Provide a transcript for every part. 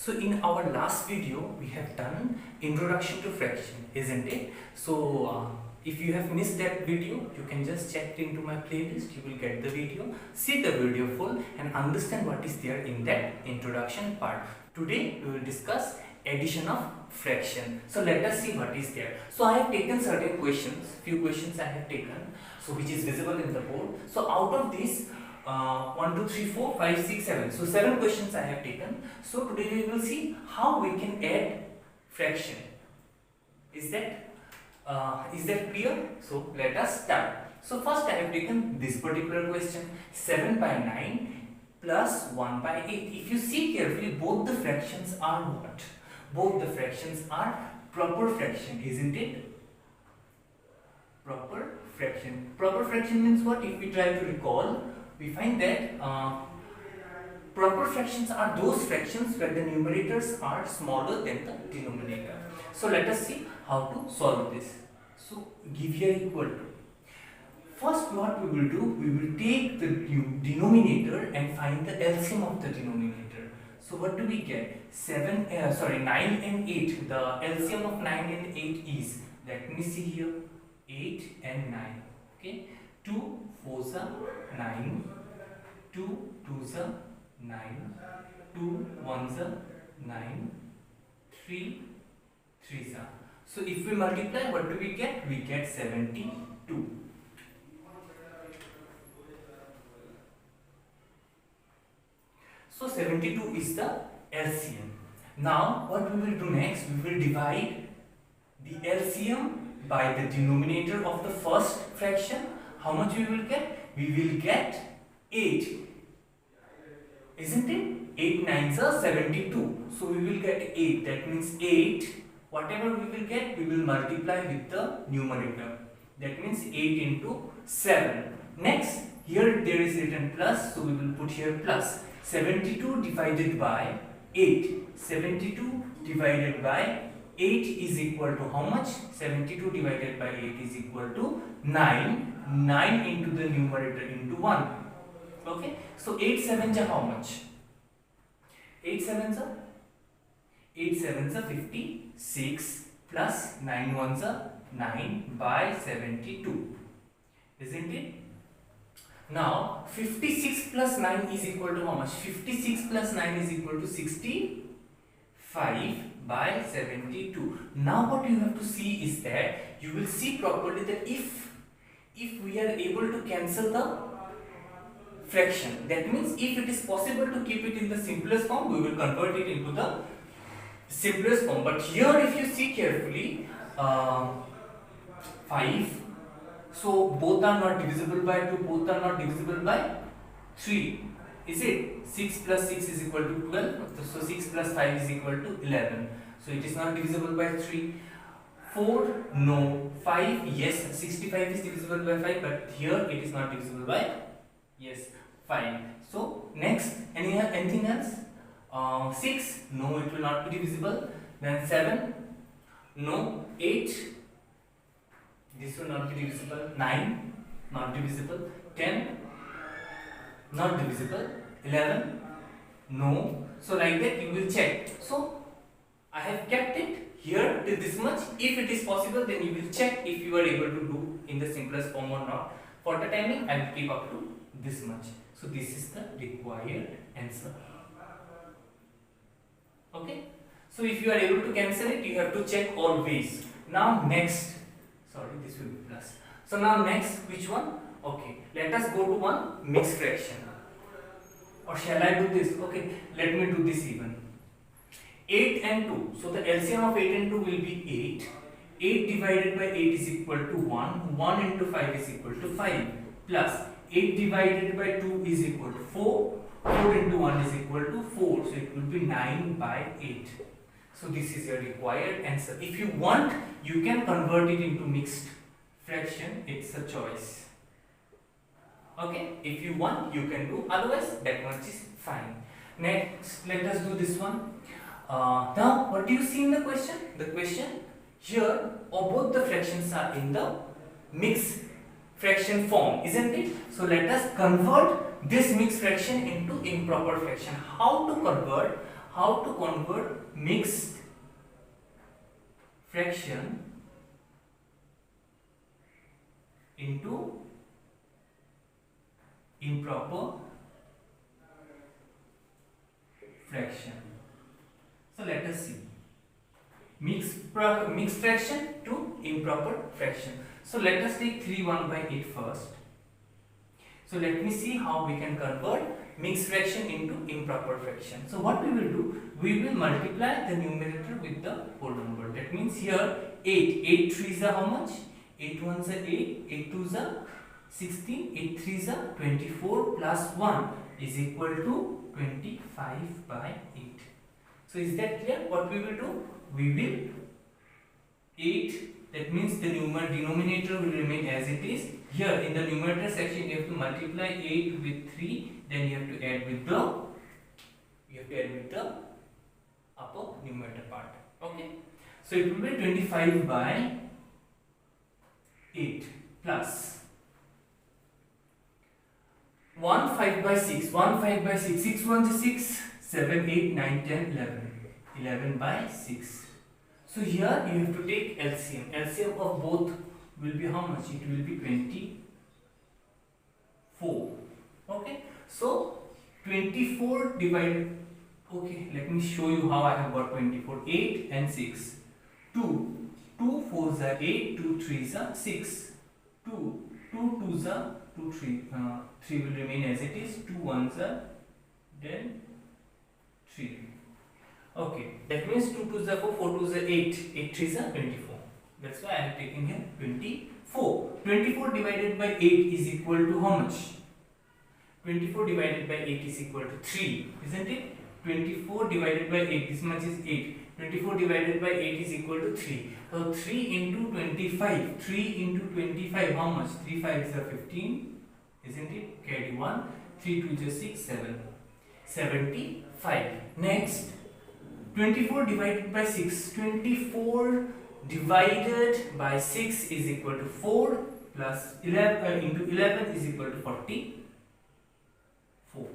So in our last video we have done introduction to fraction, isn't it? So if you have missed that video, you can just check into my playlist. You will get the video, see the video full and understand what is there in that introduction part. Today we will discuss addition of fraction. So let us see what is there. So I have taken certain questions, few questions I have taken, so which is visible in the board. So out of these 1, 2, 3, 4, 5, 6, 7. So 7 questions I have taken. So today we will see how we can add fraction. Is that clear? So let us start. So first I have taken this particular question, 7 by 9 plus 1 by 8. If you see carefully, both the fractions are what? Both the fractions are proper fraction, isn't it? Proper fraction. Proper fraction means what? If we try to recall, we find that proper fractions are those fractions where the numerators are smaller than the denominator. So let us see how to solve this. So give here equal to. First what we will do, we will take the denominator and find the LCM of the denominator. So what do we get? 9 and 8. The LCM of 9 and 8 is, let me see here, 8 and 9. Okay, 2 4s are 9, 2 2s are 9, 2 1s are 9, 3 3s are. So if we multiply, what do we get? We get 72. So 72 is the LCM. Now what we will do next? We will divide the LCM by the denominator of the first fraction. How much we will get? We will get 8. Isn't it? 8 9s are 72. So we will get 8. That means 8. Whatever we will get, we will multiply with the numerator. That means 8 into 7. Next, here there is written plus. So we will put here plus. 72 divided by 8. 72 divided by 8 is equal to how much? 72 divided by 8 is equal to 9. 9 into the numerator into 1. Okay, so 8 7s are how much? 8 7s are 56 plus 9 1s are 9 by 72. Isn't it? Now 56 plus 9 is equal to how much? 56 plus 9 is equal to 65 by 72. Now what you have to see is that you will see properly that if we are able to cancel the fraction, that means if it is possible to keep it in the simplest form, we will convert it into the simplest form. But here if you see carefully, 5, so both are not divisible by 2, both are not divisible by 3. Is it? 6 plus 6 is equal to 12. So 6 plus 5 is equal to 11. So it is not divisible by 3. 4, no. 5, yes. 65 is divisible by 5, but here it is not divisible by, yes, 5. So next, anything else? 6, no, it will not be divisible. Then 7, no. 8, this will not be divisible. 9, not divisible. 10, not divisible. 11, no. So like that you will check. So I have kept it here till this much. If it is possible, then you will check if you are able to do in the simplest form or not. For the timing, I will keep up to this much. So this is the required answer. Okay. So if you are able to cancel it, you have to check always. Now next, sorry, this will be plus. So now next, which one? Okay, let us go to one mixed fraction. Or shall I do this? Okay, let me do this even. 8 and 2. So the LCM of 8 and 2 will be 8. 8 divided by 8 is equal to 1. 1 into 5 is equal to 5. Plus 8 divided by 2 is equal to 4. 4 into 1 is equal to 4. So it will be 9 by 8. So this is your required answer. If you want, you can convert it into mixed fraction. It's a choice. Okay, if you want, you can do. Otherwise, that much is fine. Next, let us do this one. Now, what do you see in the question? The question here, both the fractions are in the mixed fraction form, isn't it? So let us convert this mixed fraction into improper fraction. How to convert? how to convert mixed fraction into improper fraction. So let us see mixed fraction to improper fraction. So let us take 3 1/8 first. So let me see how we can convert mixed fraction into improper fraction. So what we will do, we will multiply the numerator with the whole number. That means here 8 3s are how much? 8 1s are 8, 8 2s are 16, 8 3s are 24 plus 1 is equal to 25/8. So is that clear? What we will do? We will 8, that means the denominator will remain as it is. Here in the numerator section you have to multiply 8 with 3, then you have to add with the upper numerator part. Okay, so it will be 25/8 plus 1 5/6, 1 5/6, 6 1 is 6, 7 8 9 10 11, 11/6. So here you have to take LCM. LCM of both will be how much? It will be 24. Okay, so 24 divided, okay, let me show you how I have got 24. 8 and 6, 2 4s are 8, 2 3s are 6, 2 2s are 2 3, 3 will remain as it is, 2 1s are then 3. Okay, that means 2 2s are 4, 4 2s are 8, 8 3s are 24. That's why I have taken here 24. 24 divided by 8 is equal to how much? 24 divided by 8 is equal to 3, isn't it? 24 divided by 8, this much is 8. 24 divided by 8 is equal to 3. So 3 into 25, 3 into 25, how much? 3 5s are 15, isn't it? Carry 1, 3 2 is 6, 7, 75. Next, 24 divided by 6, 24 divided by 6 is equal to 4 plus 11 into 11 is equal to 44.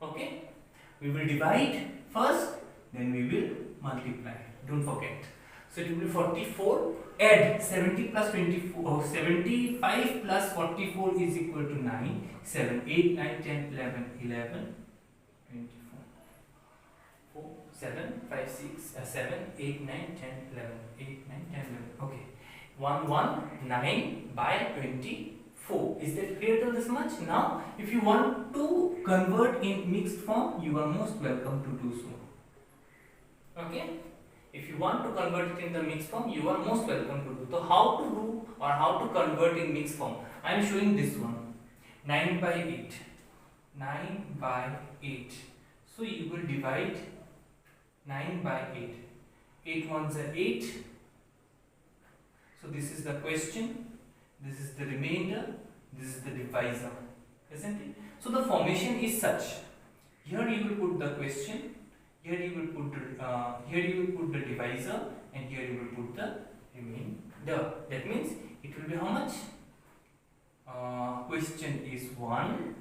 Okay, we will divide first, then we will multiply, don't forget. So it will be 44, add 70 plus 24, 75 plus 44 is equal to 9, 7 8 9 10 11 11 24, 4 7 5 6 7 8 9 10 11 8 9 10 11. Okay, 119/24. Is that clear till this much? Now if you want to convert in mixed form, you are most welcome to do so. Okay, if you want to convert it in the mixed form, you are most welcome to do. So how to do or how to convert in mixed form? I am showing this one, 9/8, 9/8. So you will divide 9/8. 8 1s are 8. So this is the question, this is the remainder, this is the divisor, isn't it? So the formation is such. Here you will put the question, here you will put the divisor, and here you will put the remainder. That means it will be how much? Question is 1,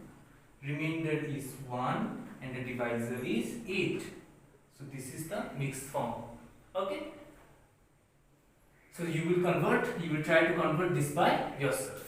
remainder is 1, and the divisor is 8. So this is the mixed form. Okay, so you will try to convert this by yourself.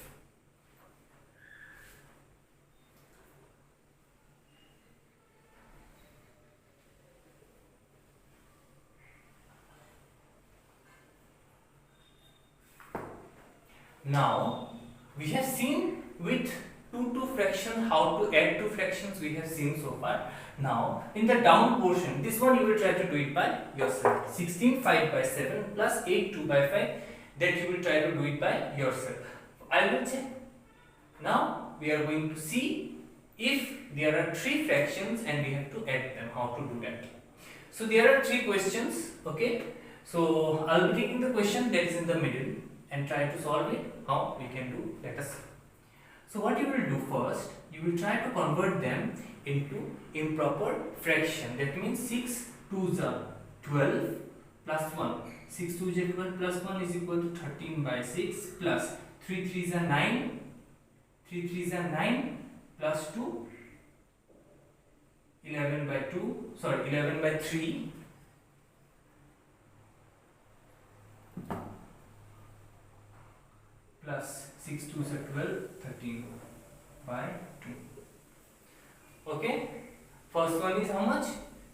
Now we have seen with 2 fraction how to add 2 fractions, we have seen so far. Now in the down portion, this one you will try to do it by yourself. 16 5/7 plus 8 2/5, that you will try to do it by yourself. I will check. Now we are going to see if there are 3 fractions and we have to add them, how to do that. So there are 3 questions. Okay, so I'll be taking the question that is in the middle and try to solve it. How we can do, let us see. So what you will do first, you will try to convert them into improper fraction. That means 6 2s are 12 plus 1. 6 2s are 12 plus 1 is equal to 13/6 plus 3 3s are 9. 3 3s are 9 plus 2 11 by 2, sorry, 11 by 3 plus 6 2s are 12, 13 by 2. Okay, first one is how much?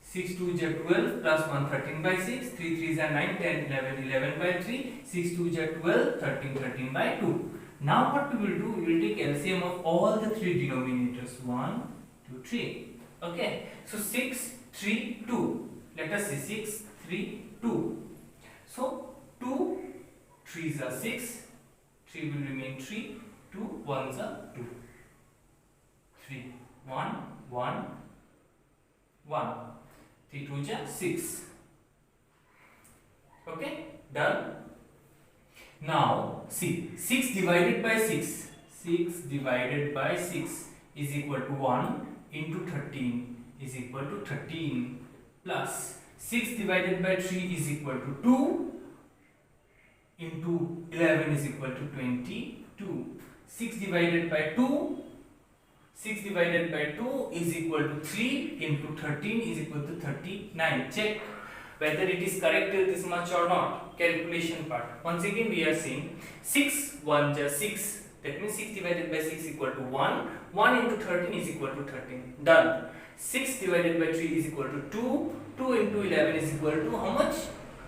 6 2s are 12 plus 1, 13 by 6, 3 3s are 9, 10, 11, 11 by 3, 6 2s are 12, 13, 13 by 2. Now what we will do, we will take LCM of all the three denominators, 1, 2, 3. Okay, so 6, 3, 2. Let us see 6, 3, 2. So 2 3s are 6, 3 will remain 3, 2 1s are 2. 3, 1, 1, 1. 3 2s are 6. Okay, done. Now see, 6 divided by 6, 6 divided by 6 is equal to 1 into 13 is equal to 13 plus 6 divided by 3 is equal to 2 into 11 is equal to 22. 6 divided by 2, 6 divided by 2 is equal to 3 into 13 is equal to 39. Check whether it is correct till this much or not. Calculation part. Once again we are saying 6 1 just 6. That means 6 divided by 6 equal to 1. 1 into 13 is equal to 13. Done. 6 divided by 3 is equal to 2. 2 into 11 is equal to how much?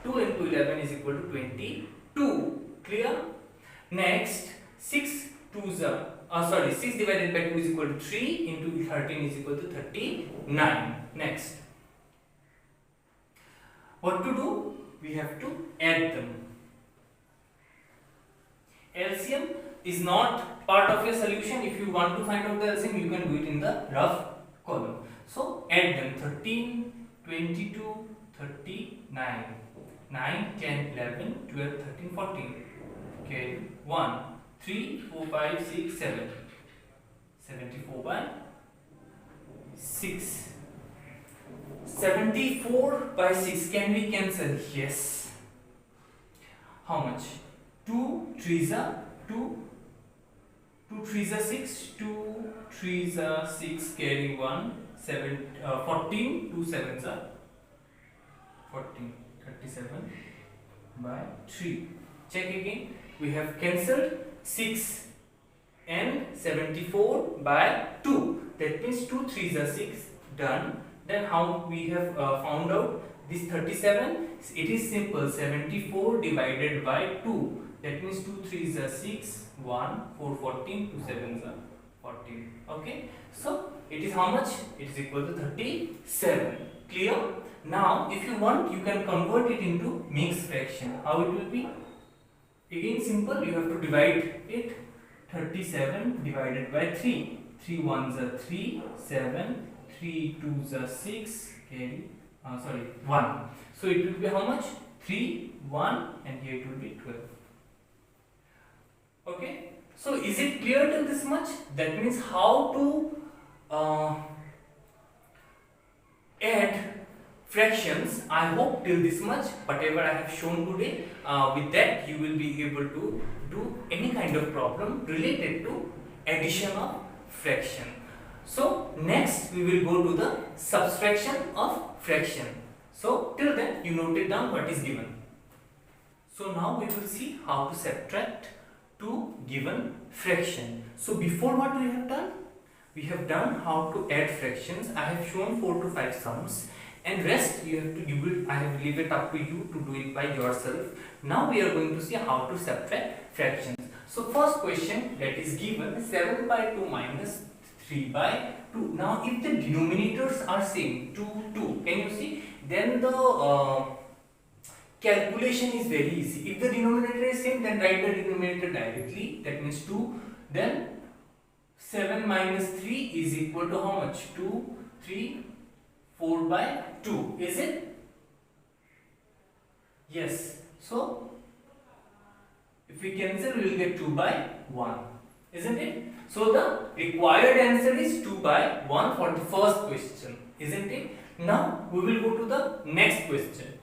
2 into 11 is equal to 22. Clear? Next, 6 divided by 2 is equal to 3 into 13 is equal to 39. Next. What to do? We have to add them. LCM is not part of your solution. If you want to find out the LCM, you can do it in the rough column. So add them. 13, 22, 39, 9, 10, 11, 12, 13, 14. Okay, 1, 3, 4, 5, 6, 7. 74 by 6. 74 by 6. Can we cancel? Yes. How much? 2 3s are 2. 2 3s are 6. 2 3s are 6. Carry 1. 14. 2 7s are 14. 37 by 3. Check again. We have cancelled 6 and 74 by 2. That means 2 3s are 6. Done. Then how we have found out this 37? It is simple. 74 divided by 2. That means 2 3s are 6, 1, 4 14, 2 7s are 14. Okay. So it is how much? It is equal to 37. Clear? Now if you want, you can convert it into mixed fraction. How it will be? Again simple. You have to divide it. 37 divided by 3. 3 1s are 3, 7, 3 2s are 6, carry 1. So it will be how much? 3, 1, and here it will be 12. Okay. So is it clear till this much? That means how to add fractions. I hope till this much, whatever I have shown today, with that you will be able to do any kind of problem related to addition of fraction. So next we will go to the subtraction of fraction. So till then you note it down what is given. So now we will see how to subtract two given fraction. So before what we have done? We have done how to add fractions. I have shown 4 to 5 sums, and rest you have to do it. I have leave it up to you to do it by yourself. Now we are going to see how to subtract fractions. So first question that is given, 7 by 2 minus 3 by 2. Now if the denominators are same, 2, 2, can you see? Then the calculation is very easy. If the denominator is same, then write the denominator directly. That means 2. Then 7 minus 3 is equal to how much? 2, 3, 4 by 2. Is it? Yes. So if we cancel, we will get 2 by 1. Isn't it? So the required answer is 2 by 1 for the first question. Isn't it? Now we will go to the next question.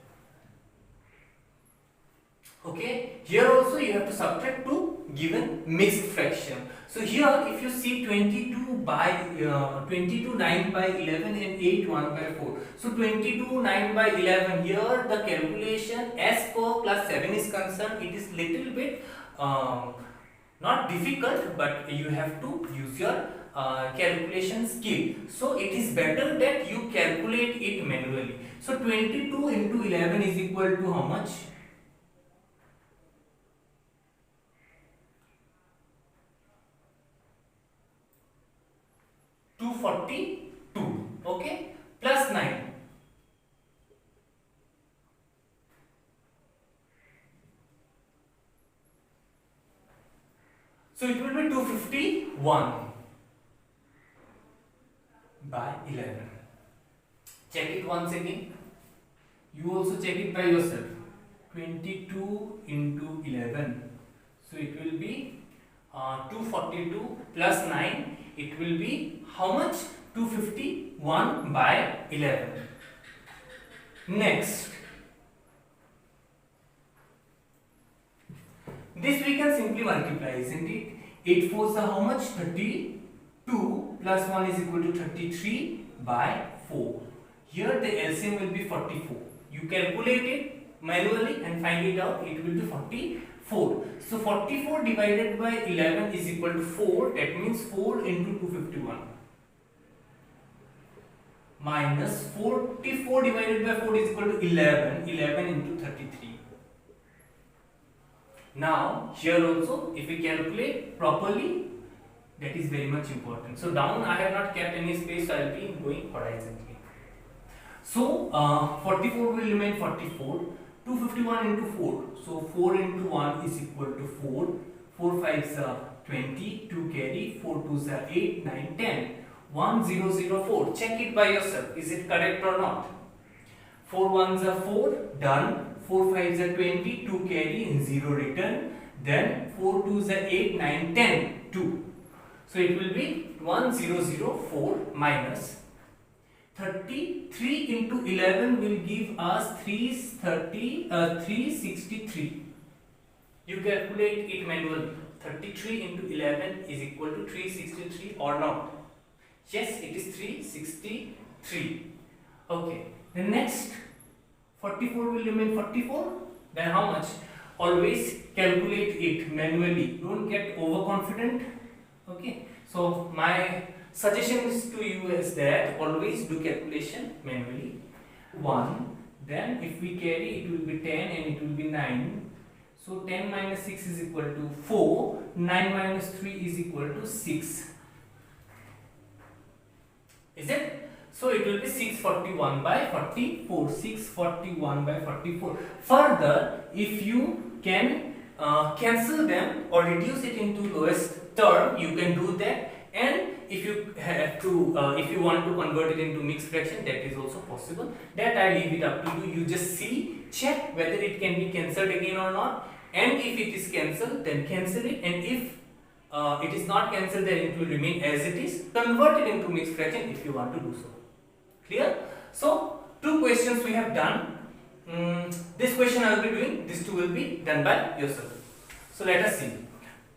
Okay. Here also you have to subtract two given mixed fraction. So here if you see 22 9 by 11 and 8 1 by 4. So 22 9 by 11, here the calculation as per class 7 is concerned, it is little bit not difficult, but you have to use your calculation skill. So it is better that you calculate it manually. So 22 into 11 is equal to how much? 242. Okay, plus 9. So it will be 251 by 11. Check it once again. You also check it by yourself. 22 into 11. So it will be 242 plus 9. It will be how much? 251 by 11. Next. This we can simply multiply, isn't it? 8 fours are how much? 32 plus 1 is equal to 33 by 4. Here the LCM will be 44. You calculate it manually and find it out. It will be 44. So 44 divided by 11 is equal to 4. That means 4 into 251. Minus 44 divided by 4 is equal to 11. 11 into 33. Now here also if we calculate properly, that is very much important. So down I have not kept any space, so I will be going horizontally. So 44 will remain 44. 251 into 4. So 4 into 1 is equal to 4. 4 5s are 20. 2 carry. 4 2s are 8, 9, 10. 1004. Check it by yourself. Is it correct or not? 4 1s are 4. Done. 4 5s are 20, 2 carry and 0 return. Then 4 2s are 8, 9, 10, 2. So it will be 1004 minus 33 into 11 will give us 363. You calculate it manually. 33 into 11 is equal to 363 or not? Yes, it is 363. Okay. The next 44 will remain 44. Then how much? Always calculate it manually. Don't get overconfident. Okay. So my suggestion is to you is that always do calculation manually. 1. Then if we carry, it will be 10 and it will be 9. So 10 minus 6 is equal to 4. 9 minus 3 is equal to 6. Is it? So it will be 641 by 44. 641 by 44. Further, if you can cancel them or reduce it into lowest term, you can do that. And if you have to, if you want to convert it into mixed fraction, that is also possible. That I leave it up to you. You just see, check whether it can be cancelled again or not. And if it is cancelled, then cancel it. And if it is not cancelled, then it will remain as it is. Convert it into mixed fraction if you want to do so. Clear? So 2 questions we have done. This question I will be doing. These 2 will be done by yourself. So let us see.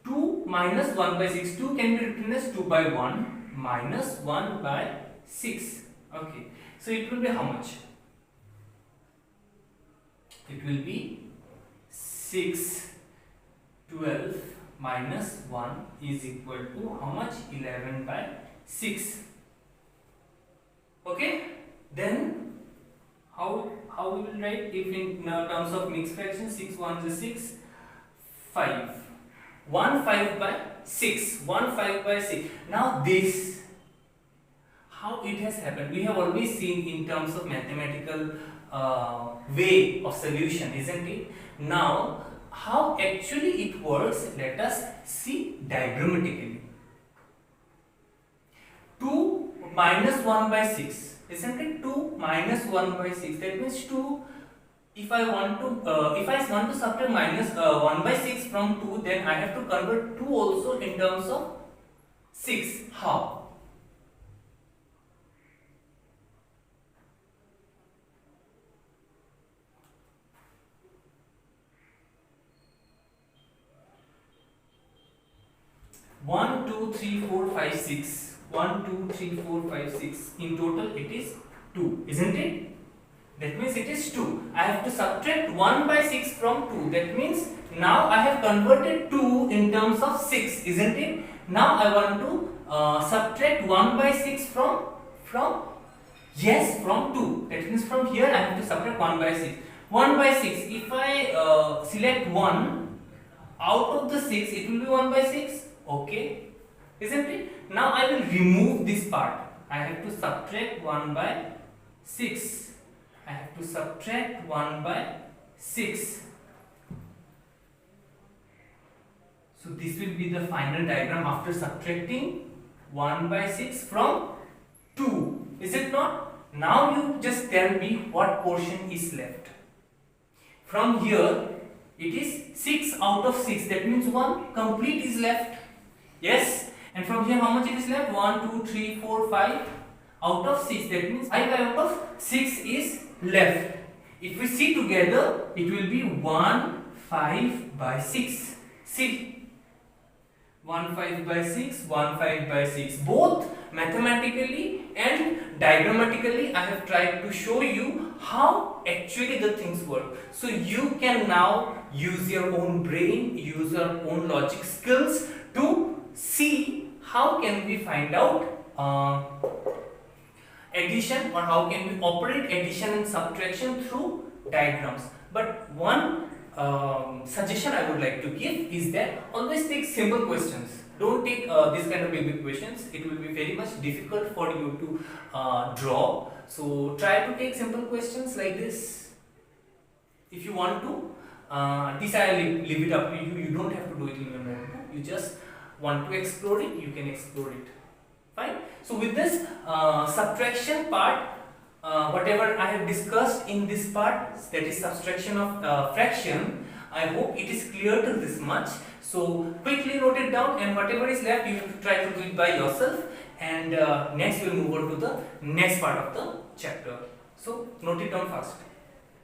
2 minus 1 by 6. 2 can be written as 2 by 1 minus 1 by 6. Okay. So it will be how much? It will be 6. 12 minus 1 is equal to how much? 11 by 6. Okay. Then how we will write if in terms of mixed fraction? 6 1 is 6. 5. 1 5 by 6. 1 5 by 6. Now this, how it has happened? We have always seen in terms of mathematical way of solution, isn't it? Now how actually it works, let us see diagrammatically. 2 minus 1 by 6, isn't it? 2 minus 1 by 6, that means 2. If I want to subtract minus 1 by 6 from 2, then I have to convert 2 also in terms of 6. How? One, 2, 3, 4, 5, 6. 1, 2, 3, 4, 5, 6. In total it is 2, isn't it? That means it is 2. I have to subtract 1 by 6 from 2. That means now I have converted 2 in terms of 6, isn't it? Now I want to subtract 1 by 6 from yes, from 2. That means from here I have to subtract 1 by 6. 1 by 6, if I select 1 out of the 6, it will be 1 by 6. Okay, isn't it? Now I will remove this part. I have to subtract 1 by 6. I have to subtract 1 by 6. So this will be the final diagram after subtracting 1 by 6 from 2. Is it not? Now you just tell me what portion is left. From here it is 6 out of 6. That means 1 complete is left. Yes. And from here how much it is left? 1, 2, 3, 4, 5 out of 6. That means 5 out of 6 is left. If we see together, it will be 1, 5 by 6. See, 1, 5 by 6, 1, 5 by 6. Both mathematically and diagrammatically, I have tried to show you how actually the things work. So you can now use your own brain, use your own logic skills to see how can we find out addition, or how can we operate addition and subtraction through diagrams. But one suggestion I would like to give is that always take simple questions. Don't take this kind of big questions. It will be very much difficult for you to draw. So try to take simple questions like this. If you want to, this I leave it up to you. You don't have to do it in your notebook. You just want to explore it, you can explore it. Fine. So with this subtraction part, whatever I have discussed in this part, that is subtraction of fraction, I hope it is clear till this much. So quickly note it down, and whatever is left you have to try to do it by yourself. And next we will move on to the next part of the chapter. So note it down fast.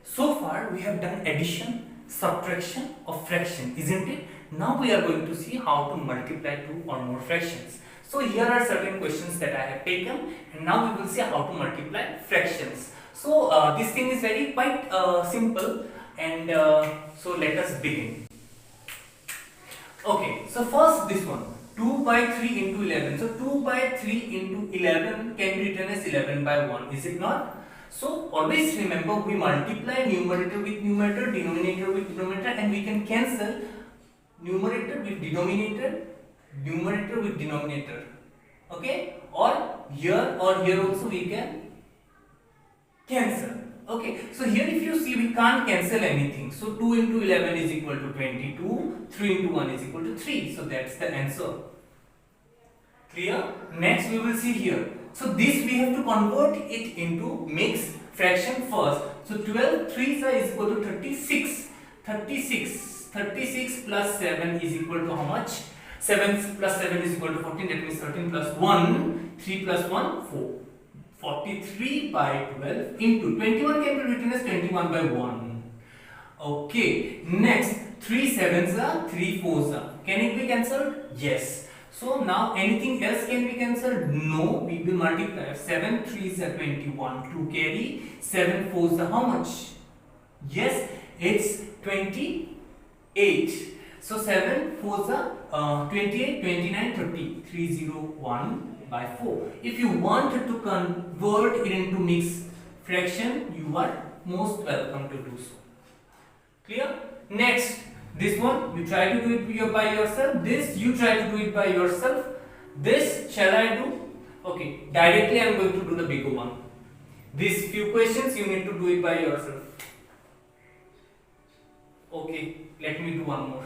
So far we have done addition, subtraction of fraction, isn't it? Now we are going to see how to multiply two or more fractions. So here are certain questions that I have taken, and now we will see how to multiply fractions. So this thing is very quite simple, and so let us begin. Okay, so first this one, 2 by 3 into 11. So 2 by 3 into 11 can be written as 11 by 1, is it not? So always remember, we multiply numerator with numerator, denominator with denominator, and we can cancel numerator with denominator, numerator with denominator. Okay, or here also we can cancel. Okay, so here if you see, we can't cancel anything. So 2 into 11 is equal to 22, 3 into 1 is equal to 3. So that's the answer. Clear? Next we will see here. So this we have to convert it into mixed fraction first. So 12 3s is equal to 36. 36 plus 7 is equal to how much? 7 plus 7 is equal to 14. That means 13 plus 1, 3 plus 1, 4. 43 by 12 into 21 can be written as 21 by 1. Okay, next 3 7s are 3 4s are. Can it be cancelled? Yes. So now anything else can be cancelled? No, we will multiply. 7 3s are 21 to carry 7 4s are how much? Yes, it's 28. So 7 4s are 28, 29, 30. 301 by 4. If you wanted to convert it into mixed fraction, you are most welcome to do so. Clear? Next, this one you try to do it by yourself. This you try to do it by yourself. This shall I do? Okay, directly I am going to do the bigger one. These few questions you need to do it by yourself. Okay, let me do one more.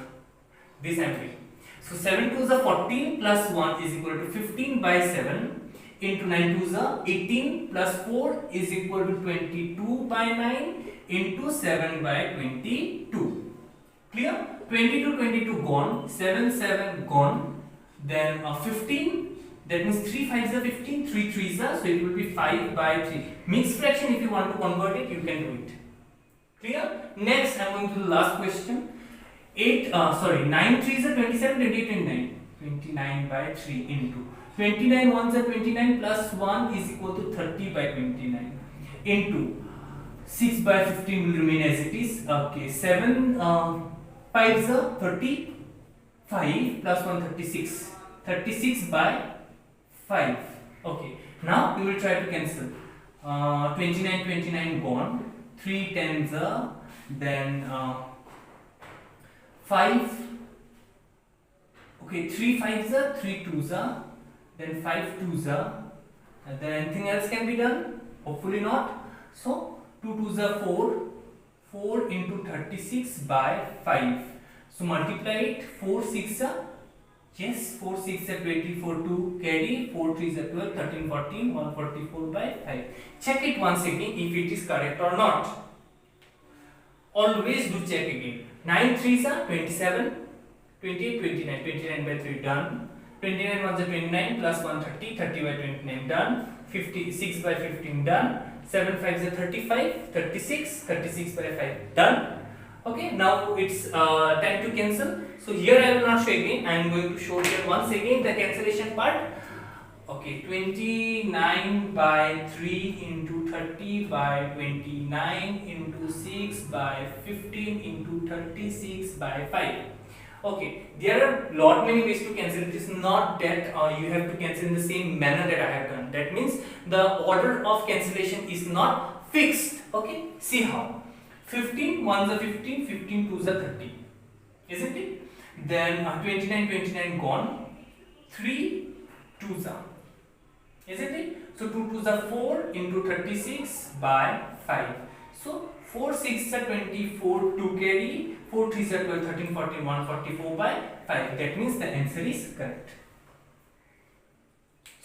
This I am doing. So 7 2s are 14 plus 1 is equal to 15 by 7 into 9 2s are 18 plus 4 is equal to 22 by 9 into 7 by 22. Clear? 22 22 gone, 7 7 gone, then 15, that means 3 5s are 15, 3 3s are, so it will be 5 by 3. Mixed fraction, if you want to convert it, you can do it. Clear? Next I am going to the last question. 9 3s are 27, 28, 29. 29 by 3 into 29 ones are 29 plus 1 is equal to 30 by 29 into 6 by 15 will remain as it is. Okay, 7 5s are 35 plus 1 36. 36 by 5. Okay, now we will try to cancel. 29 gone. 3 tens are, then 5. Okay, 3 fives are, 3 twos are, then 5 twos are, and then anything else can be done? Hopefully not. So 2 twos are 4. 4 into 36 by 5. So multiply it. 4 6 are, yes, 4 6 are 24, 2 carry, 4 3 are 12, 13 14, 144 by 5. Check it once again if it is correct or not. Always do check again. 9 3s are 27, 28, 29, 29 by 3 done. 29 ones are 29 plus 130, 30 by 29 done. 56 by 15 done. 7 5s are 35, 36, 36 by 5 done. Okay, now it's time to cancel. So here I will not show again. I am going to show here once again the cancellation part. Okay, 29 by 3 into 30 by 29 into 6 by 15 into 36 by 5. Okay, there are lot many ways to cancel. It is not that you have to cancel in the same manner that I have done. That means the order of cancellation is not fixed. Okay, see how. 15 ones are 15, 15 twos are 30, isn't it? Then 29 gone, 3 twos are, isn't it? So 2 twos are 4 into 36 by 5. So 4 6 are 24, 2 carry, 4 3s are 12, 13 14, 144 by 5. That means the answer is correct.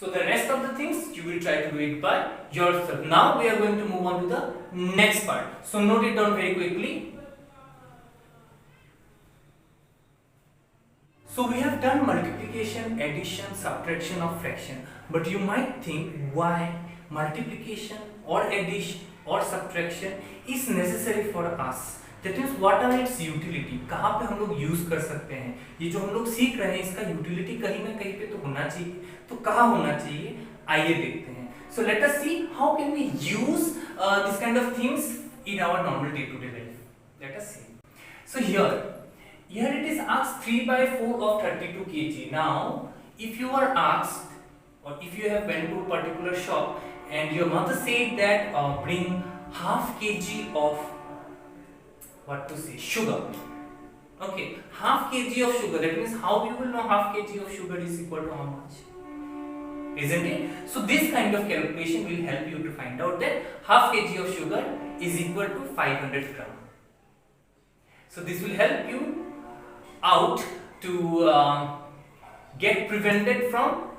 So the rest of the things you will try to do it by yourself. Now we are going to move on to the next part. So note it down very quickly. So we have done multiplication, addition, subtraction of fraction. But you might think why multiplication or addition or subtraction is necessary for us. That means what are its utility? कहाँ पे हम लोग use कर सकते हैं? ये जो हम लोग सीख रहे हैं इसका utility कहीं ना कहीं पे तो होना चाहिए. तो कहाँ होना चाहिए? आइए देखते हैं. So let us see how can we use this kind of things in our normal day-to-day life. Let us see. So here it is asked 3 by 4 of 32 kg. Now, if you are asked or if you have went to a particular shop and your mother said that bring half kg of sugar. Okay, half kg of sugar. That means how you will know half kg of sugar is equal to how much? Isn't it? So this kind of calculation will help you to find out that half kg of sugar is equal to 500 gram. So this will help you out to get prevented from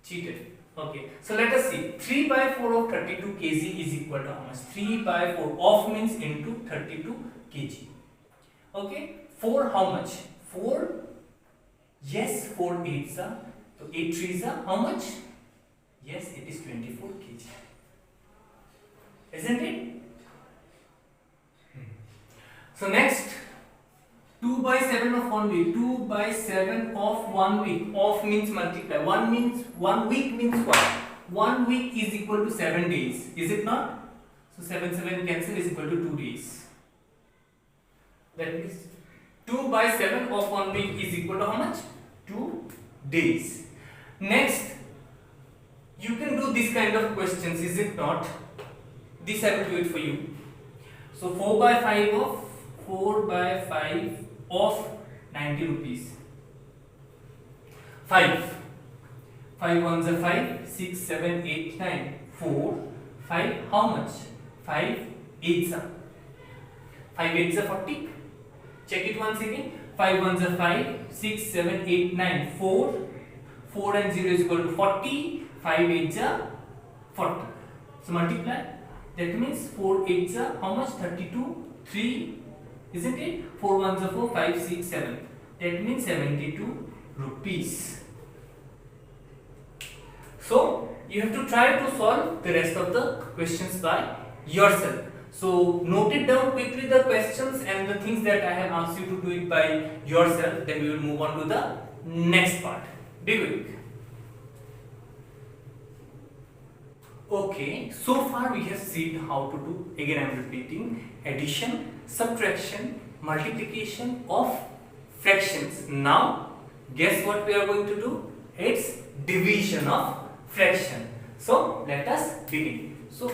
cheated. Okay, so let us see. 3 by 4 of 32 kg is equal to how much? 3 by 4 of means into 32 kg. Okay, 4 how much? 4, yes, 4 8s are. So 8 3s are how much? Yes, it is 24 kg. Isn't it? So next, 2 by 7 of 1 week. 2 by 7 of 1 week. Of means multiply. 1 means 1 week means what? 1 week is equal to 7 days. Is it not? So 7 7 cancel is equal to 2 days. That means 2 by 7 of 1 week is equal to how much? 2 days. Next, you can do this kind of questions, is it not? This I will do it for you. So 4 by 5 of 90 rupees. 5 ones are 5, 6, 7, 8, 9, 4, 5, how much? 5 8s are. 5 8s are 40. Check it once again. 5 ones are 5, 6, 7, 8, 9, 4. 4 and 0 is equal to 40. 5 8s are 40. So multiply. That means 4 8s are how much? 32. 3, isn't it? 4 ones are 4, 5, 6, 7. That means 72 rupees. So you have to try to solve the rest of the questions by yourself. So note it down quickly the questions and the things that I have asked you to do it by yourself. Then we will move on to the next part. Be quick. Okay, so far we have seen how to do, again I am repeating, addition, subtraction, multiplication of fractions. Now, guess what we are going to do? It's division of fraction. So, let us begin. So,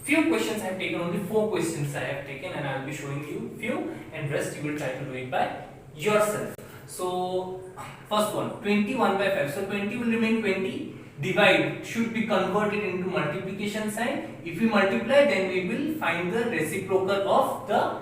few questions I have taken, only 4 questions I have taken, and I will be showing you few, and rest you will try to do it by yourself. So, first one, 21 by 5. So, 20 will remain 20. Divide should be converted into multiplication sign. If we multiply, then we will find the reciprocal of the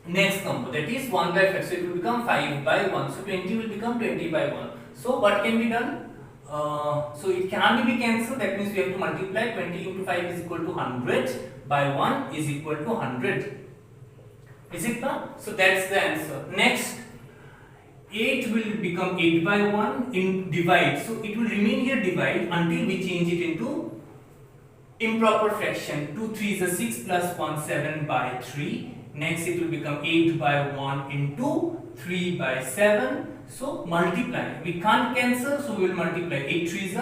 next number, that is 1 by 5. So it will become 5 by 1. So 20 will become 20 by 1. So what can be done? So it can be cancelled. That means we have to multiply. 20 into 5 is equal to 100 by 1 is equal to 100. Is it not? So that's the answer. Next, 8 will become 8 by 1 in divide. So it will remain here divide until we change it into improper fraction. 2 3 is 6 plus 1 7 by 3. Next it will become 8 by 1 into 3 by 7. So multiply. We can't cancel, so we will multiply. 8 3 is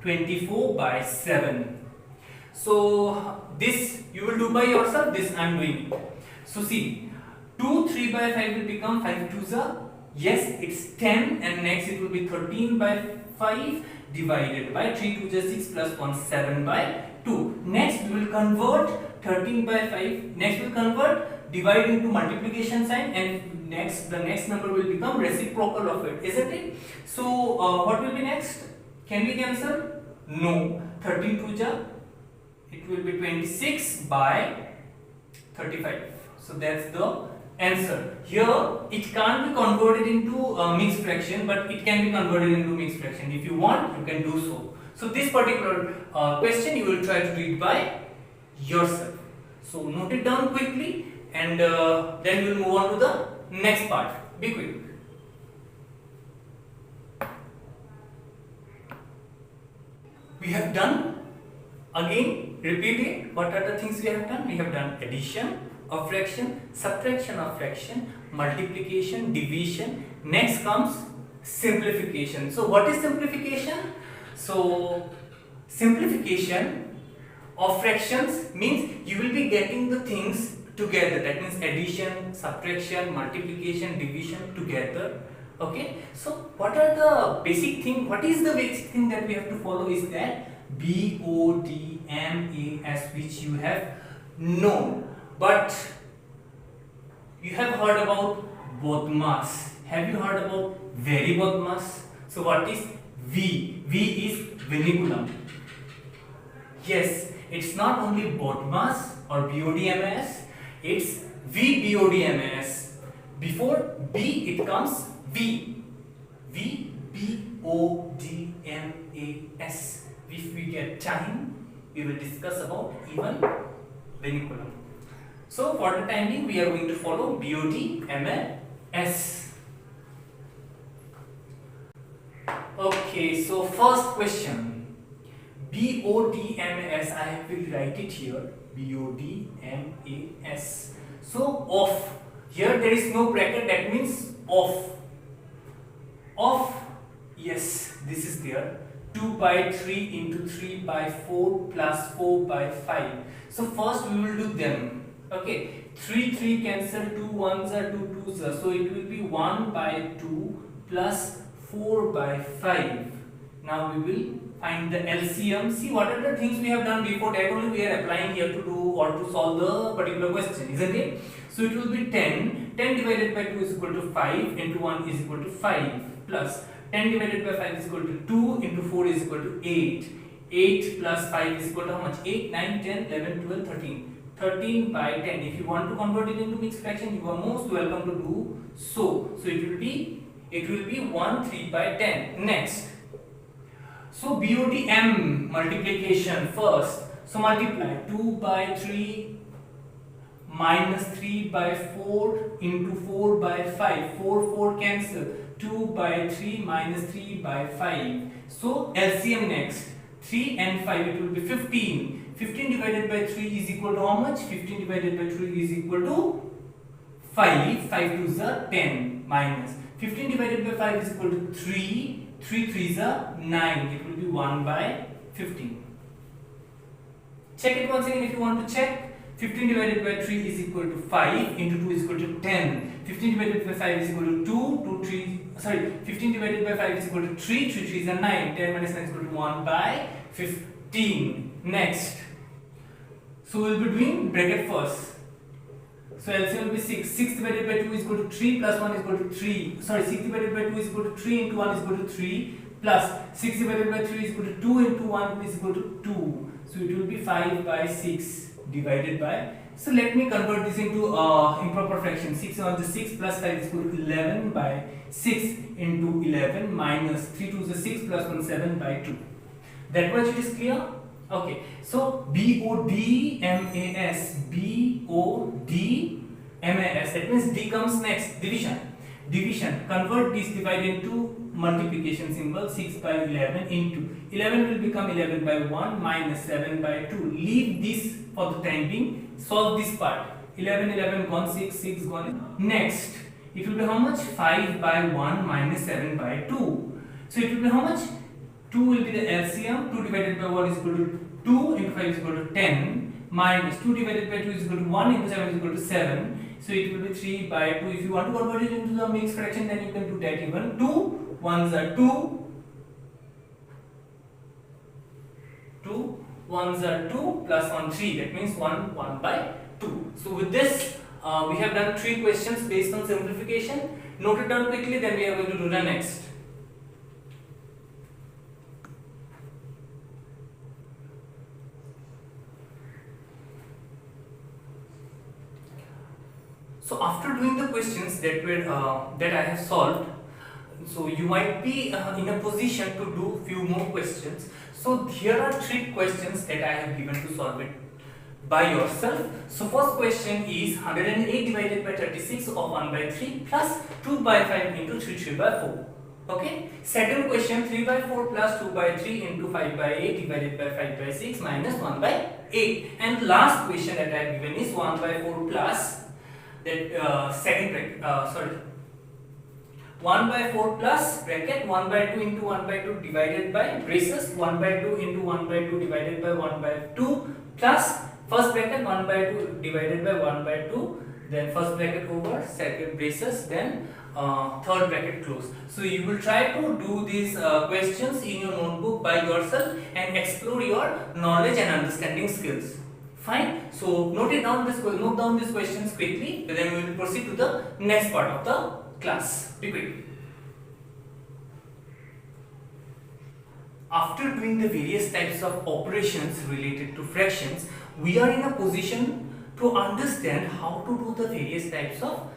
24 by 7. So this you will do by yourself. This I am doing it. So see, 2 3 by 5 will become 5 2 is yes, it's 10, and next it will be 13 by 5 divided by 3 2 is 6 plus 1 7 by 2. Next we will convert 13 by 5. Next we will convert divide into multiplication sign, and the next number will become reciprocal of it, isn't it? So what will be next? Can we cancel? No. 13 2 ja, it will be 26 by 35. So that's the answer. Here it can't be converted into mixed fraction, but it can be converted into mixed fraction. If you want, you can do so. So this particular question you will try to do it by yourself. So note it down quickly, and then we will move on to the next part. Be quick. We have done, again repeat it. What are the things we have done? We have done addition of fraction, subtraction of fraction, multiplication, division. Next comes simplification. So what is simplification? So simplification of fractions means you will be getting the things together. That means addition, subtraction, multiplication, division together. Okay. So what are the basic thing? What is the basic thing that we have to follow is that BODMAS, which you have known. But you have heard about BODMAS. Have you heard about very BODMAS? So what is V? V is vinculum. Yes, it's not only BODMAS or BODMAS, it's VBODMAS. Before B it comes V. VBODMAS. If we get time, we will discuss about even vinculum. So for the time being, we are going to follow BODMAS. Okay, so first question, BODMAS, I will write it here, BODMAS. So off, here there is no bracket, that means off. Off, yes, this is there. 2 by 3 into 3 by 4 plus 4 by 5. So first we will do them. Okay, 3 3 cancel, 2 1s are 2 2s are. So it will be 1 by 2 plus 4 by 5. Now we will find the LCM. See what are the things we have done before, that only we are applying here to do or to solve the particular question, isn't it? So it will be 10. 10 divided by 2 is equal to 5 into 1 is equal to 5 plus 10 divided by 5 is equal to 2 into 4 is equal to 8. 8 plus 5 is equal to how much? 8, 9, 10, 11, 12, 13. 13 by 10. If you want to convert it into mixed fraction, you are most welcome to do so. So it will be 1 3 by 10. Next. So BODM multiplication first. So multiply 2 by 3 minus 3 by 4 into 4 by 5. 4 4 cancel. 2 by 3 minus 3 by 5. So LCM next. 3 and 5, it will be 15. 15 divided by 3 is equal to how much? 15 divided by 3 is equal to 5. 5 2s are 10 minus. 15 divided by 5 is equal to 3. 3 3s are 9. It will be 1 by 15. Check it once again if you want to check. 15 divided by 3 is equal to 5 into 2 is equal to 10. 15 divided by 5 is equal to 15 divided by 5 is equal to 3. 3 3s are 9. 10 minus 9 is equal to 1 by 15. Next. So we will be doing bracket first. So LCM will be 6. 6 divided by 2 is equal to 3 plus 1 is equal to 3. 6 divided by 2 is equal to 3 into 1 is equal to 3 plus 6 divided by 3 is equal to 2 into 1 is equal to 2. So it will be 5 by 6 divided by. So let me convert this into improper fraction. 6 on the 6 plus 5 is equal to 11 by 6 into 11 minus 3 to the 6 plus 1 7 by 2. That much it is clear? Okay. So BODMAS. BODMAS. That means D comes next. Division. Division. Convert this divide into multiplication symbol. 6 by 11 into 11 will become 11 by 1 minus 7 by 2. Leave this for the time being. Solve this part. 11 11 gone, 6 6 gone. Next, it will be how much? 5 by 1 minus 7 by 2. So it will be how much? 2 will be the LCM. 2 divided by 1 is equal to 2 into 5 is equal to 10 minus 2 divided by 2 is equal to 1 into 7 is equal to 7. So it will be 3 by 2. If you want to convert it into the mixed fraction, then you can do that even. 2 1s are 2. 2 1s are 2 plus 1 3. That means 1 1 by 2. So with this, we have done 3 questions based on simplification. Note it down quickly, then we are going to do the next. So after doing the questions that I have solved, so you might be in a position to do few more questions. So here are 3 questions that I have given to solve it by yourself. So first question is 108 divided by 36 of 1 by 3 plus 2 by 5 into 3 by 4. Okay. Second question, 3 by 4 plus 2 by 3 into 5 by 8 divided by 5 by 6 minus 1 by 8. And last question that I have given is 1 by 4 plus that 1 by 4 plus bracket 1 by 2 into 1 by 2 divided by braces 1 by 2 into 1 by 2 divided by 1 by 2 plus first bracket 1 by 2 divided by 1 by 2, then first bracket over, second braces, then third bracket close. So you will try to do these questions in your notebook by yourself and explore your knowledge and understanding skills. Fine. So note down these questions quickly, then we will proceed to the next part of the class. Be quick. After doing the various types of operations related to fractions, we are in a position to understand how to do the various types of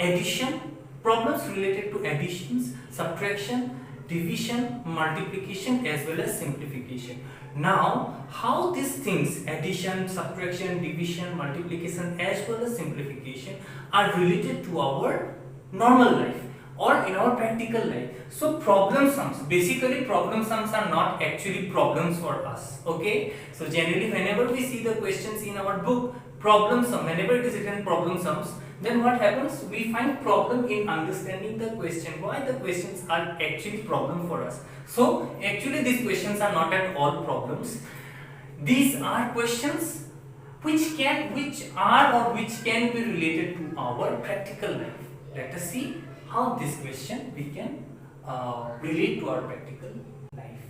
addition, problems related to additions, subtraction, division, multiplication as well as simplification. Now, how these things, addition, subtraction, division, multiplication as well as simplification are related to our normal life or in our practical life. So problem sums, basically problem sums are not actually problems for us. Okay, so generally whenever we see the questions in our book, problem sum, whenever it is written problem sums, then what happens? We find problem in understanding the question, why the questions are actually problem for us. So actually these questions are not at all problems. These are questions which can be related to our practical life. Let us see how this question we can relate to our practical life.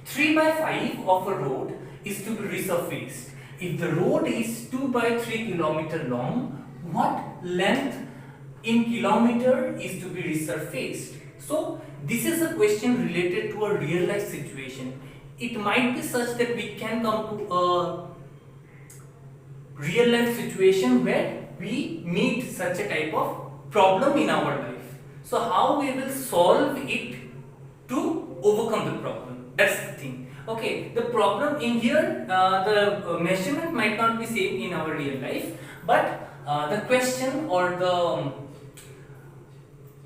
3 by 5 of a road is to be resurfaced. If the road is 2 by 3 kilometer long, what length in kilometer is to be resurfaced? So this is a question related to a real life situation. It might be such that we can come to a real life situation where we meet such a type of problem in our life. So how we will solve it to overcome the problem? That's the thing. Okay, the problem in here, the measurement might not be same in our real life, but the question or the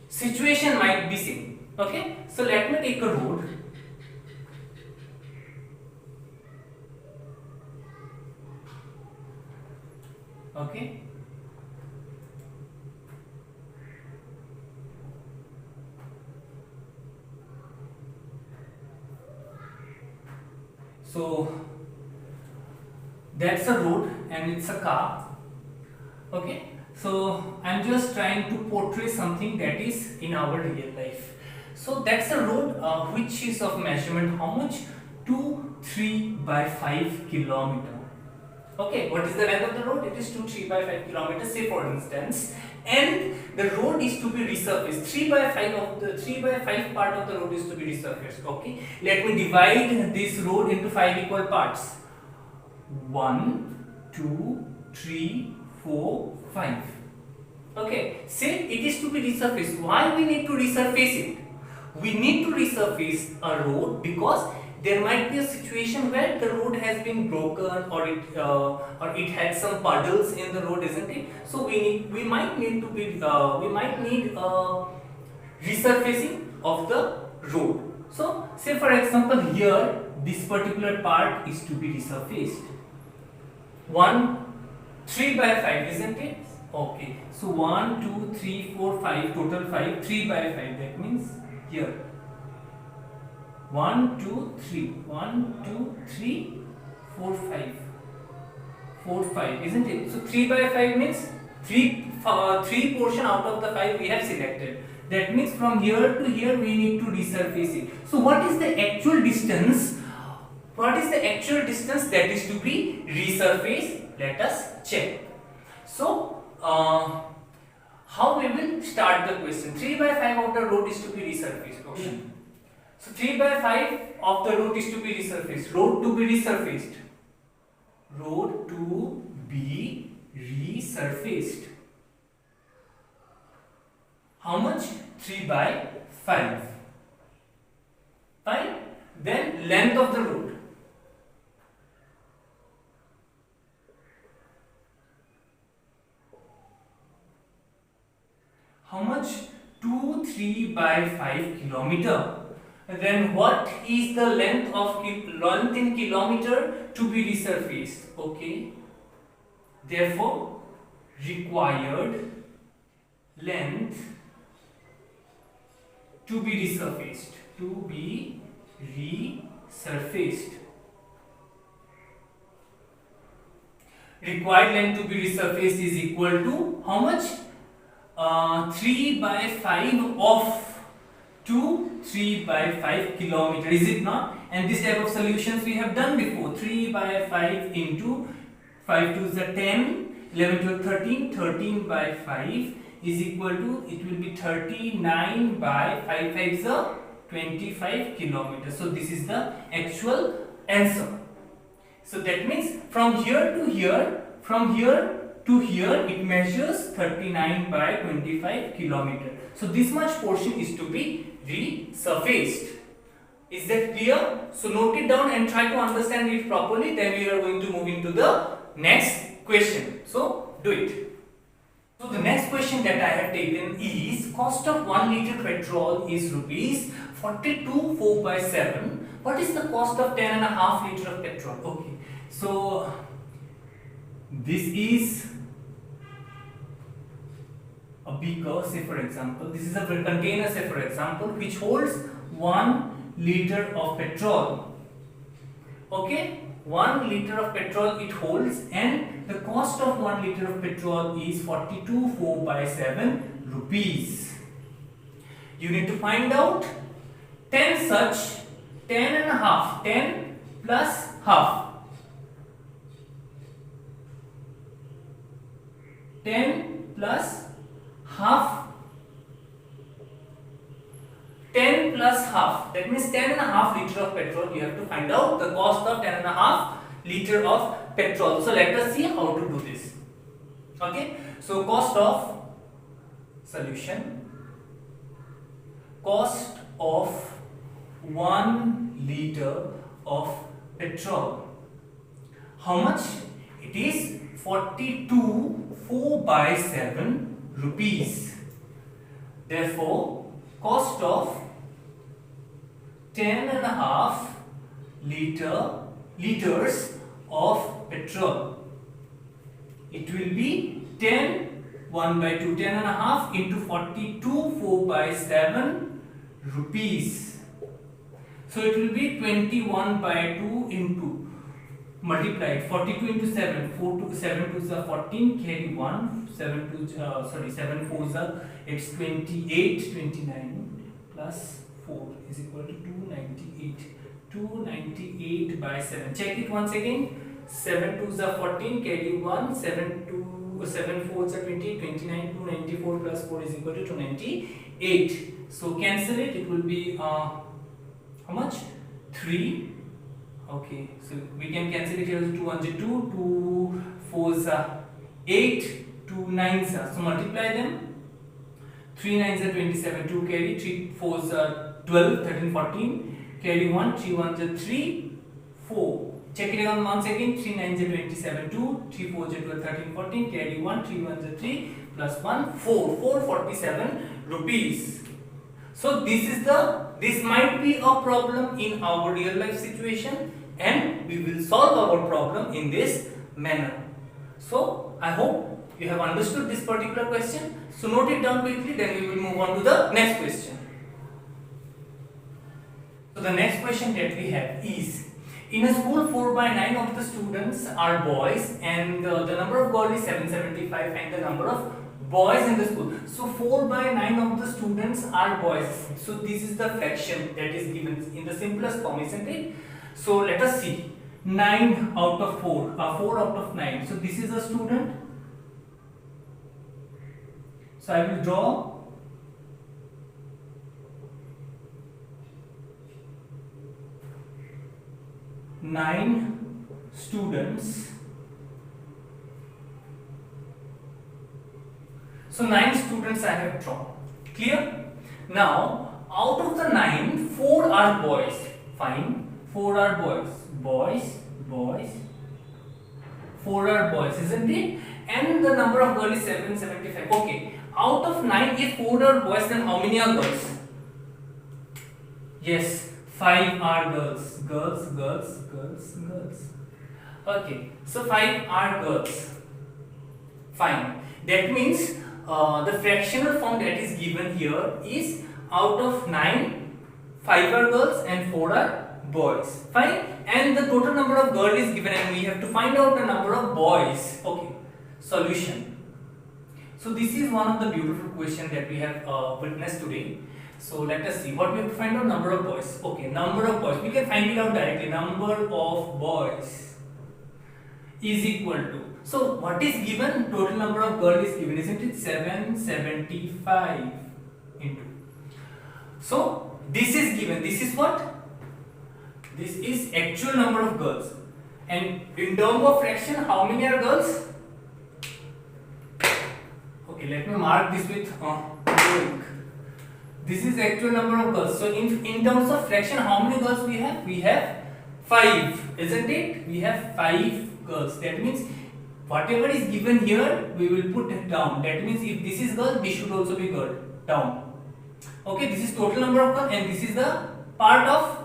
situation might be same. Okay, so let me take a road. Okay. So that's a road and it's a car. Okay, so I'm just trying to portray something that is in our real life. So that's a road which is of measurement how much? 2, 3 by 5 kilometer. Okay, what is the length of the road? It is 2, 3 by 5 kilometers, say for instance, and the road is to be resurfaced. 3 by 5 part of the road is to be resurfaced. Okay, let me divide this road into 5 equal parts. 1, 2, 3, 4, 5. Okay, say it is to be resurfaced. Why we need to resurface it? We need to resurface a road because there might be a situation where the road has been broken or it had some puddles in the road, isn't it? So we might need resurfacing of the road. So say for example here this particular part is to be resurfaced. 3 by 5, isn't it? Okay, so 1, 2, 3, 4, 5, total 5, 3 by 5, that means here 1, 2, 3, 1, 2, 3, 4, 5, 4, 5, isn't it? So 3 by 5 means 3 portion out of the 5 we have selected. That means from here to here we need to resurface it. So what is the actual distance? What is the actual distance that is to be resurfaced? Let us check. So how we will start the question? 3 by 5 of the road is to be resurfaced. Okay. So 3 by 5 of the road is to be resurfaced. Road to be resurfaced. Road to be resurfaced. How much? 3 by 5. Fine. Then length of the road. How much? 2, 3 by 5 kilometer. Then what is the length in kilometer to be resurfaced? Okay. Therefore, required length to be resurfaced. To be resurfaced. Required length to be resurfaced is equal to how much? 3 by 5 of 3 by 5 kilometer, is it not? And this type of solutions we have done before. 3 by 5 into 5 to the 10, 11 to 13, 13 by 5 is equal to, it will be 39 by 5 is the 25 kilometers. So this is the actual answer. So that means from here to here, it measures 39 by 25 kilometer. So this much portion is to be resurfaced. Is that clear? So note it down and try to understand it properly. Then we are going to move into the next question. So do it. So the next question that I have taken is cost of 1 liter petrol is rupees 42,4 by 7. What is the cost of 10.5 liter of petrol? Okay. So this is a beaker, say for example. This is a container, say for example, which holds 1 liter of petrol. Okay, 1 liter of petrol it holds, and the cost of 1 liter of petrol is 42,4 by 7 rupees. You need to find out 10 such, 10.5, 10 plus half. 10 plus half, 10 plus half, that means 10.5 liter of petrol. You have to find out the cost of 10.5 liter of petrol. So let us see how to do this. Okay, so cost of solution, cost of 1 liter of petrol. How much? It is 42,4 by 7 rupees. Therefore, cost of 10.5 liters of petrol, it will be 1 by 2, 10.5 into 42,4 by 7 rupees. So it will be 21 by 2 into multiplied 42 into 7, 4 to 7 to the 14, carry 1, 7 to 7 4s are, it's 28, 29 plus 4 is equal to 298. 298 by 7. Check it once again. 7 2s are 14, carry 1, 7 to 7 4s are 20, 29, 294 plus 4 is equal to 298. So cancel it, it will be how much? 3. Okay, so we can cancel it here. 2 1 2, 2 4s are 8, 2 9s are, so multiply them. 3 9s are 27, 2 carry, 3 4s are 12, 13 14, carry 1, 3 1s are 3, 4. Check it out once again. 3 9s are 27, 2, 3 4s are 12, 13 14, carry 1, 3 1s are 3, plus 1, 4, 447 rupees. So this might be a problem in our real life situation, and we will solve our problem in this manner. So I hope you have understood this particular question. So note it down quickly, then we will move on to the next question. So the next question that we have is, in a school 4 by 9 of the students are boys, and the number of girls is 775, and the number of boys in the school. So 4 by 9 of the students are boys. So this is the fraction that is given in the simplest form, isn't it? So let us see. 9 out of 4, 4 out of 9. So this is a student. So I will draw nine students. So 9 students I have drawn. Clear? Now out of the 9, 4 are boys. Fine. 4 are boys. Boys, boys. 4 are boys, isn't it? And the number of girls is 775. Okay. Out of 9, if 4 are boys, then how many are girls? Yes, 5 are girls. Girls, girls, girls, girls. Okay. So 5 are girls. Fine. That means the fractional form that is given here is out of 9, 5 are girls and 4 are boys. Fine. And the total number of girls is given, and we have to find out the number of boys. Okay. Solution. So this is one of the beautiful questions that we have witnessed today. So let us see what we have to find out. Number of boys. Okay, number of boys. We can find it out directly. Number of boys is equal to. So what is given? Total number of girls is given, isn't it? 775 into. So this is given. This is what? This is actual number of girls. And in terms of fraction, how many are girls? Okay, let me mark this with ink. This is actual number of girls. So in terms of fraction, how many girls we have? We have 5, isn't it? We have 5 girls. That means whatever is given here, we will put it down. That means if this is girl, this should also be girl. Down. Okay, this is total number of girls, and this is the part of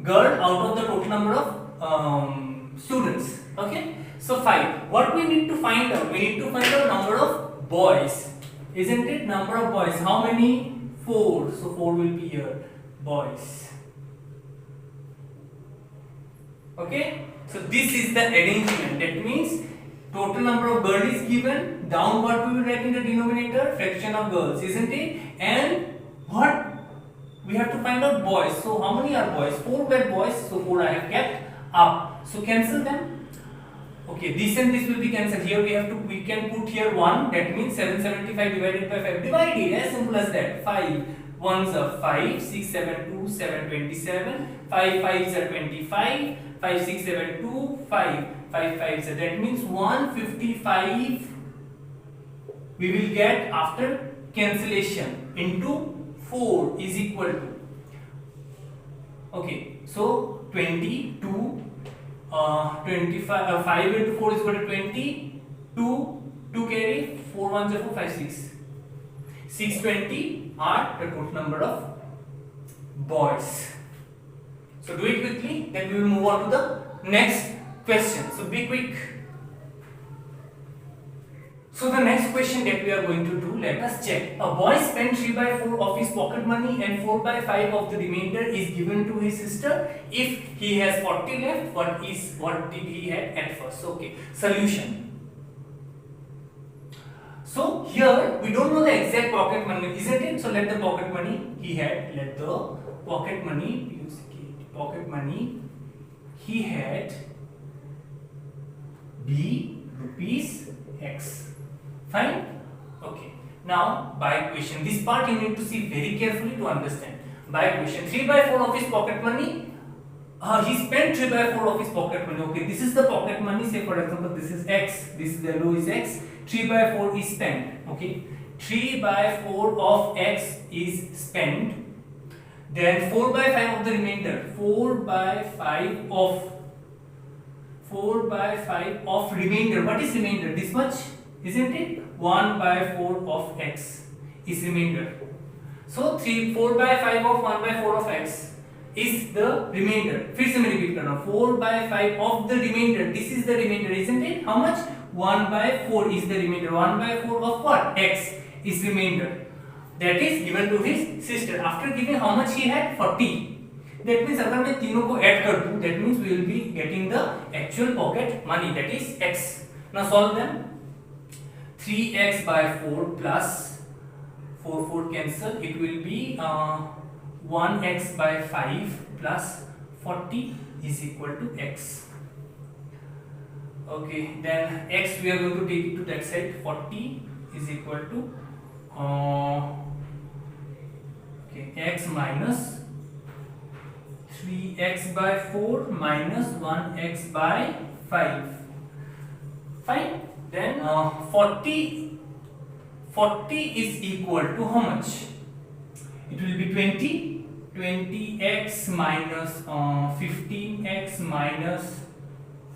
girl out of the total number of students. Okay, so 5. What we need to find out? We need to find out number of boys, isn't it? Number of boys. How many? 4. So 4 will be here. Boys. Okay. So this is the arrangement. That means total number of girls is given. Down what we will write in the denominator? Fraction of girls, isn't it? And what? We have to find out boys. So how many are boys? 4 were boys. So 4 I have kept up. So cancel them. Okay, this and this will be cancelled. Here we can put here 1. That means 775 divided by 5. Divide it, as simple as that. 5 1s are 5, 6 7 2 7 27, 5 5s are 25, 5 6 7 2 5, 5 5s are, that means 155 we will get after cancellation into 4 is equal to, okay, so 22 25 5 into 4 is equal to 20, 2 carry, 4 1s are 4, 5 6, 620 are the total number of boys. So do it quickly, then we will move on to the next question. So be quick. So the next question that we are going to do, let us check. A boy spent 3/4 of his pocket money and 4/5 of the remainder is given to his sister. If he has 40 left, what did he have at first? Okay, solution. So here we don't know the exact pocket money, isn't it? So let the pocket money he had, let the pocket money he had be rupees X. Fine? Okay. Now by equation, this part you need to see very carefully to understand. By equation, 3/4 of his pocket money, he spent 3/4 of his pocket money. Okay, this is the pocket money. Say for example, this is X, this value is X. 3/4 is spent. Okay, 3/4 of X is spent. Then 4/5 of the remainder. 4/5 of remainder. What is remainder? This much, isn't it? 1/4 of X is remainder. So 4/5 of 1/4 of X is the remainder. फिर से मैं repeat कर रहा हूँ. 4/5 of the remainder. This is the remainder, isn't it? How much? 1/4 is the remainder. 1/4 of what? X is remainder. That is given to his sister. After giving how much he had? 40. That means अगर मैं तीनों को add कर दूँ, that means we will be getting the actual pocket money. That is X. Now solve them. 3x/4 plus 4 cancel. It will be 1x/5 plus 40 is equal to X. Okay, then X we are going to take it to that side. 40 is equal to X minus 3x/4 minus 1x/5. Fine. Then 40 is equal to how much? It will be 20x minus 15x minus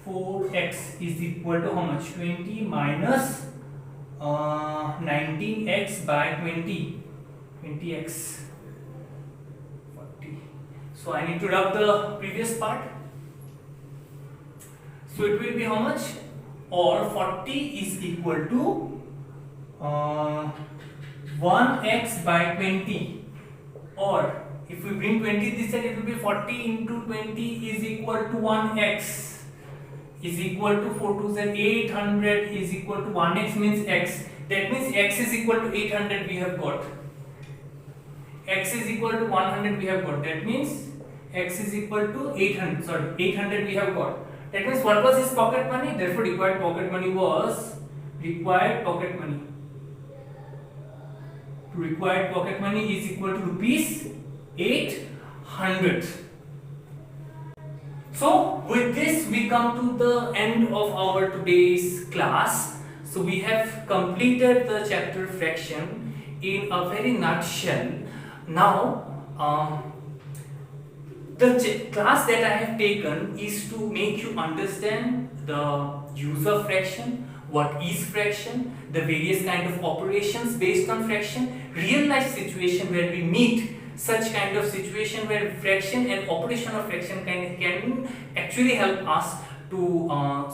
4x is equal to how much? 20 minus 19x/20. 20x. 40. So I need to rub the previous part. So it will be how much? Or 40 is equal to 1x/20. Or if we bring 20 this side, it will be 40 into 20 is equal to 1x is equal to 4 2 is 800 is equal to 1x means X. That means X is equal to 800 we have got. X is equal to 100 we have got. That means X is equal to 800. Sorry, 800 we have got. That means what was his pocket money? Therefore required pocket money was required pocket money. Required pocket money is equal to rupees 800. So with this we come to the end of our today's class. So we have completed the chapter fraction in a very nutshell. Now the class that I have taken is to make you understand the use of fraction, what is fraction, the various kind of operations based on fraction, real life situation where we meet such kind of situation where fraction and operation of fraction can actually help us to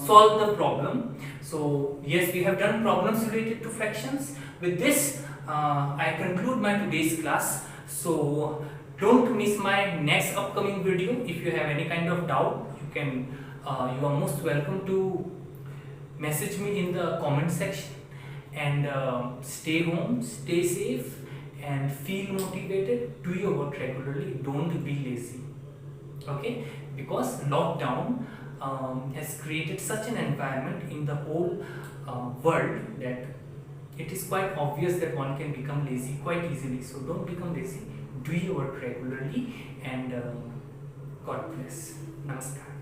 solve the problem. So yes, we have done problems related to fractions. With this I conclude my today's class. So don't miss my next upcoming video. If you have any kind of doubt, you are most welcome to message me in the comment section. And stay home, stay safe, and feel motivated. Do your work regularly. Don't be lazy. Okay, because lockdown has created such an environment in the whole world that it is quite obvious that one can become lazy quite easily. So don't become lazy. Do your work regularly, and God bless. Namaskar.